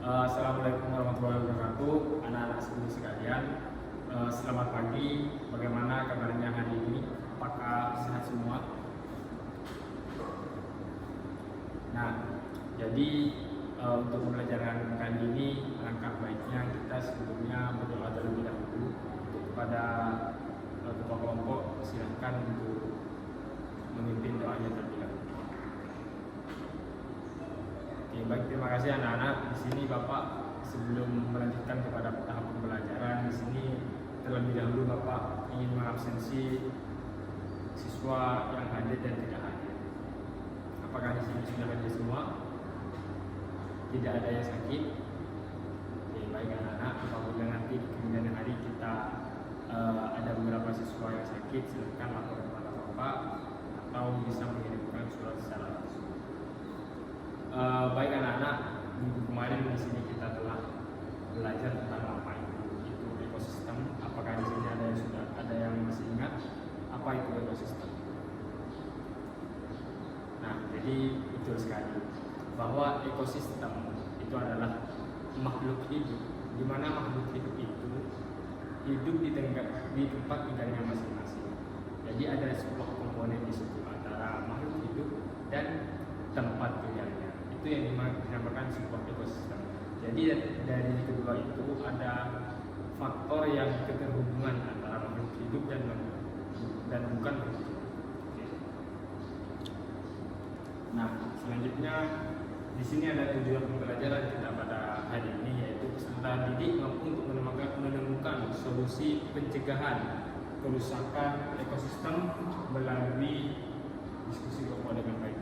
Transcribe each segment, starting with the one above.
Assalamualaikum warahmatullahi wabarakatuh, anak-anak semuanya sekalian. Selamat pagi. Bagaimana kabarnya hari ini? Apakah sehat semua? Nah, jadi untuk pembelajaran kali ini, alangkah baiknya kita sebelumnya berdoa terlebih dahulu. Kepada ketua kelompok, silahkan untuk memimpin doanya terlebih dahulu. Oke, baik, terima kasih anak-anak. Di sini Bapak sebelum melanjutkan kepada tahap pembelajaran, di sini terlebih dahulu Bapak ingin mengabsensi siswa yang hadir dan tidak hadir. Apakah di sini sudah hadir semua? Tidak ada yang sakit? Oke, baik anak-anak. Apabila nanti di kemudian hari kita ada beberapa siswa yang sakit, silakan lapor kepada Bapak atau bisa mengirimkan surat secara langsung. Baik anak-anak, minggu kemarin di sini kita telah belajar tentang apa itu ekosistem. Apakah di sini ada yang masih ingat apa itu ekosistem? Nah, jadi betul sekali bahwa ekosistem itu adalah makhluk hidup, di mana makhluk hidup itu hidup di tempat tinggalnya masing-masing. Jadi ada sebuah komponen di situ antara makhluk hidup dan tempat tinggalnya. Itu yang dinamakan sebuah ekosistem. Jadi dari kedua itu ada faktor yang keterhubungan antara makhluk hidup dan bukan makhluk hidup. Nah, selanjutnya di sini ada tujuan pembelajaran kita pada hari ini, yaitu peserta didik mampu untuk menemukan solusi pencegahan kerusakan ekosistem melalui diskusi kelompok dengan baik.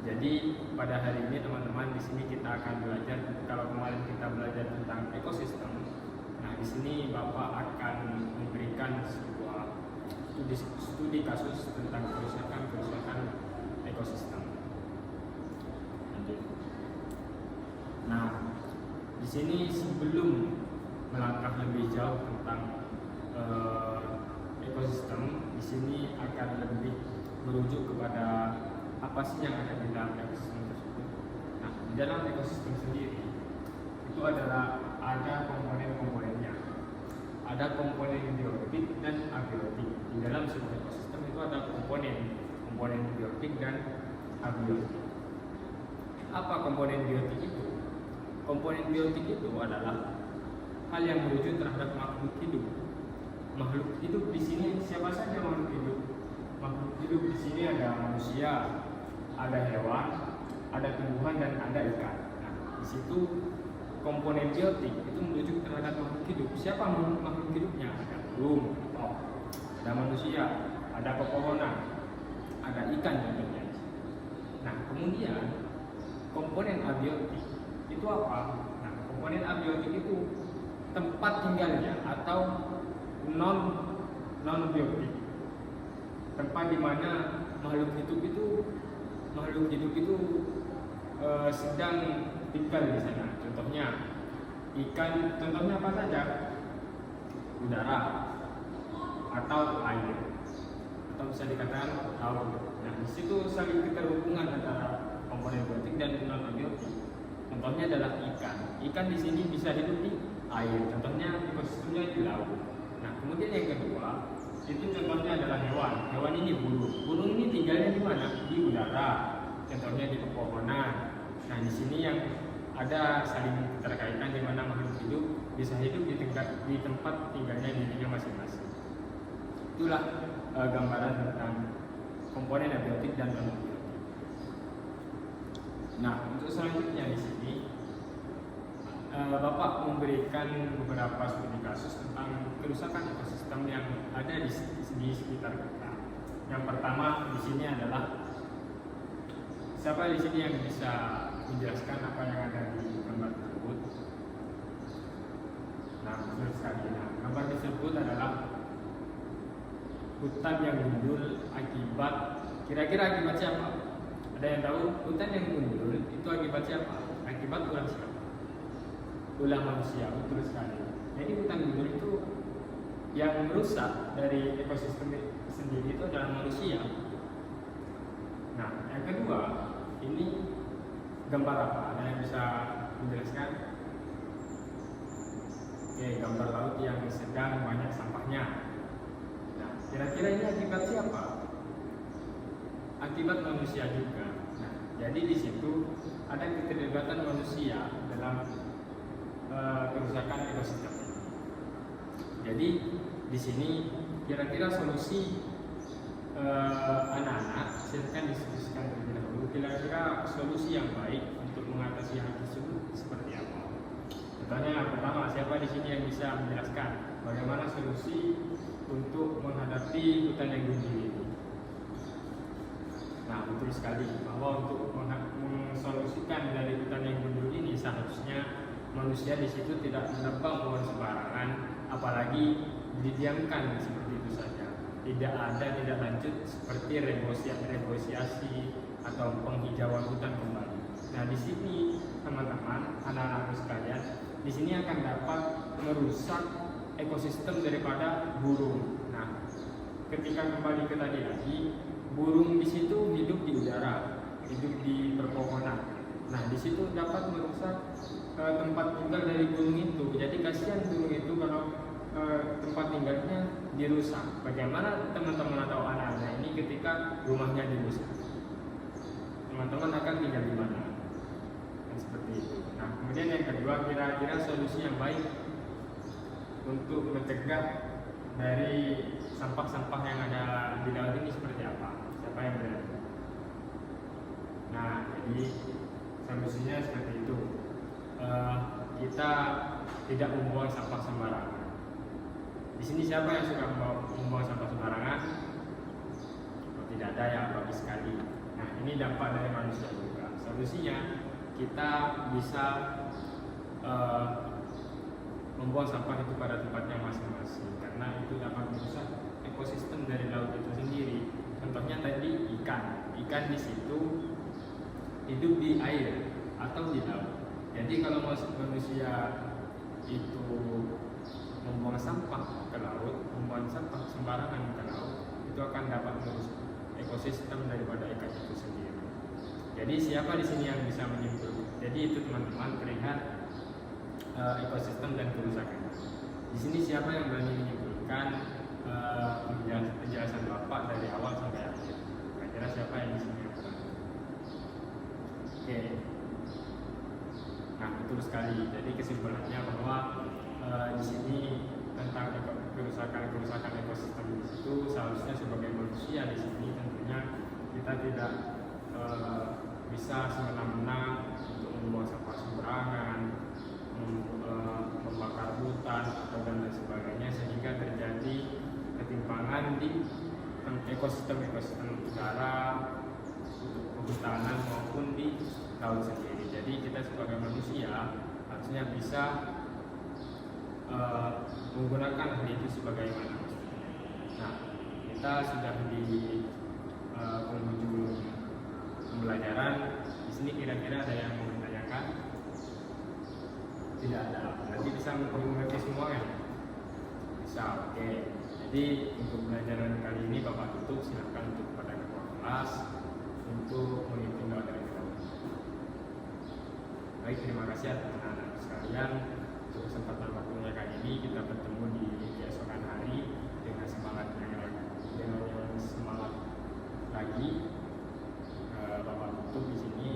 Jadi pada hari ini teman-teman di sini kita akan belajar. Kalau kemarin kita belajar tentang ekosistem, nah di sini Bapak akan memberikan sebuah studi kasus tentang kerusakan ekosistem. Nah, di sini sebelum melangkah lebih jauh tentang ekosistem, di sini akan lebih merujuk kepada apa sih yang ada di dalam ekosistem tersebut. Nah, di dalam ekosistem sendiri itu ada komponen-komponennya. Ada komponen biotik dan abiotik. Di dalam sebuah ekosistem itu ada komponen biotik dan abiotik. Apa komponen biotik itu? Komponen biotik itu adalah hal yang merujuk terhadap makhluk hidup. Makhluk hidup di sini siapa saja makhluk hidup? Makhluk hidup di sini ada manusia, ada hewan, ada tumbuhan dan ada ikan. Nah, di situ komponen biotik itu merujuk terhadap makhluk hidup. Siapa makhluk hidupnya? Ada burung, ada manusia, ada pepohonan, ada ikan contohnya. Nah, kemudian komponen abiotik itu apa? Nah, komponen abiotik itu tempat tinggalnya atau non biotik. Tempat di mana makhluk hidup itu sedang tinggal di sana. Contohnya ikan, contohnya apa saja? Udara atau air, atau bisa dikatakan laut. Nah, di situ saling keterhubungan antara komponen biotik dan non abiotik. Contohnya adalah ikan. Ikan di sini bisa hidup di air. Contohnya ekosistemnya di laut. Nah, kemudian yang kedua itu contohnya adalah hewan. Hewan ini burung. Burung ini tinggalnya di mana? Di udara. Contohnya di pepohonan. Nah, di sini yang ada saling keterkaitan di mana makhluk hidup bisa hidup di tempat tinggalnya dirinya masing-masing. Itulah gambaran tentang komponen abiotik dan non abiotik. Nah, untuk selanjutnya di sini Bapak memberikan beberapa studi kasus tentang kerusakan ekosistem yang ada di sekitar kita. Yang pertama di sini adalah, siapa di sini yang bisa menjelaskan apa yang ada di gambar tersebut? Nah, betul sekali. Nah, gambar tersebut adalah hutan yang gundul akibat, kira-kira akibat siapa? Ada yang tahu? Hutan yang gundul itu akibat siapa? Akibat ulah siapa? Ulah manusia, betul sekali. Jadi hutan gundul itu yang merusak dari ekosistem sendiri itu adalah manusia. Nah, yang kedua, ini gambar apa? Ada yang bisa menjelaskan? Oke, gambar laut yang sedang banyak sampahnya. Nah, kira-kira ini akibat siapa? Akibat manusia juga. Nah, jadi di situ ada keterlibatan manusia dalam kerusakan ekosistem. Jadi di sini kira-kira solusi anak-anak silakan diskusikan terlebih dahulu. Kira-kira solusi yang baik untuk mengatasi hal tersebut seperti apa? Contohnya yang pertama, siapa di sini yang bisa menjelaskan bagaimana solusi untuk menghadapi hutan yang gundul ini? Nah, betul sekali bahwa untuk mensolusikan dari hutan yang gundul ini seharusnya manusia di situ tidak menebang pohon sembarangan, apalagi didiamkan seperti itu saja. Tidak lanjut seperti renegosiasi atau penghijauan hutan kembali. Nah, di sini teman-teman, anak-anak sekalian, di sini akan dapat merusak ekosistem daripada burung. Nah, ketika kembali ke tadi lagi, burung di situ hidup di udara, hidup di perpohonan. Nah, di situ dapat merusak tempat tinggal dari burung itu. Jadi kasihan burung itu kalau tempat tinggalnya dirusak. Bagaimana teman-teman atau anak-anak ini ketika rumahnya dirusak? Teman-teman akan tinggal di mana? Dan seperti itu. Nah, kemudian yang kedua, kira-kira solusi yang baik untuk mencegah dari sampah-sampah yang ada di laut ini seperti apa? Siapa yang berani? Nah, jadi solusinya seperti itu. Kita tidak membuang sampah sembarangan. Di sini siapa yang suka membuang sampah sembarangan? Oh, tidak ada, ya, bagus sekali. Nah, ini dampak dari manusia juga. Solusinya kita bisa membuang sampah itu pada tempatnya masing-masing, karena itu dapat merusak ekosistem dari laut itu sendiri. Contohnya tadi ikan di situ hidup di air atau di laut. Jadi kalau manusia itu membuang sampah ke laut, membuang sampah sembarangan ke laut, itu akan dapat merusak ekosistem daripada ikan itu sendiri. Jadi siapa di sini yang bisa menyimpulkan? Jadi itu teman-teman perihal ekosistem dan kerusakan. Di sini siapa yang berani menyimpulkan penjelasan Bapak dari awal sampai akhir? Kira-kira siapa yang di sini yang berani? Oke. Nah, betul sekali. Jadi kesimpulannya bahwa di sini tentang kerusakan ekosistem di situ seharusnya sebagai manusia di sini tentunya kita tidak bisa semena-mena untuk membuang sampah sembarangan, membakar hutan atau dan lain sebagainya, sehingga terjadi ketimpangan di ekosistem udara, kehutanan maupun di laut sendiri. Jadi kita sebagai manusia harusnya bisa menggunakan hal itu sebagaimana. Nah, kita sudah di penghujung pembelajaran. Di sini kira-kira ada yang mau ditanyakan? Tidak ada. Berarti bisa mengerti semua ya? Bisa. Oke. Jadi untuk pembelajaran kali ini Bapak tutup. Silakan untuk pada ketua kelas untuk mengikuti doa dari kita. Baik, terima kasih atas anak-anak sekalian. Untuk kesempatan waktunya kali ini kita bertemu di keesokan hari dengan semangat lagi. Bapak tutup di sini.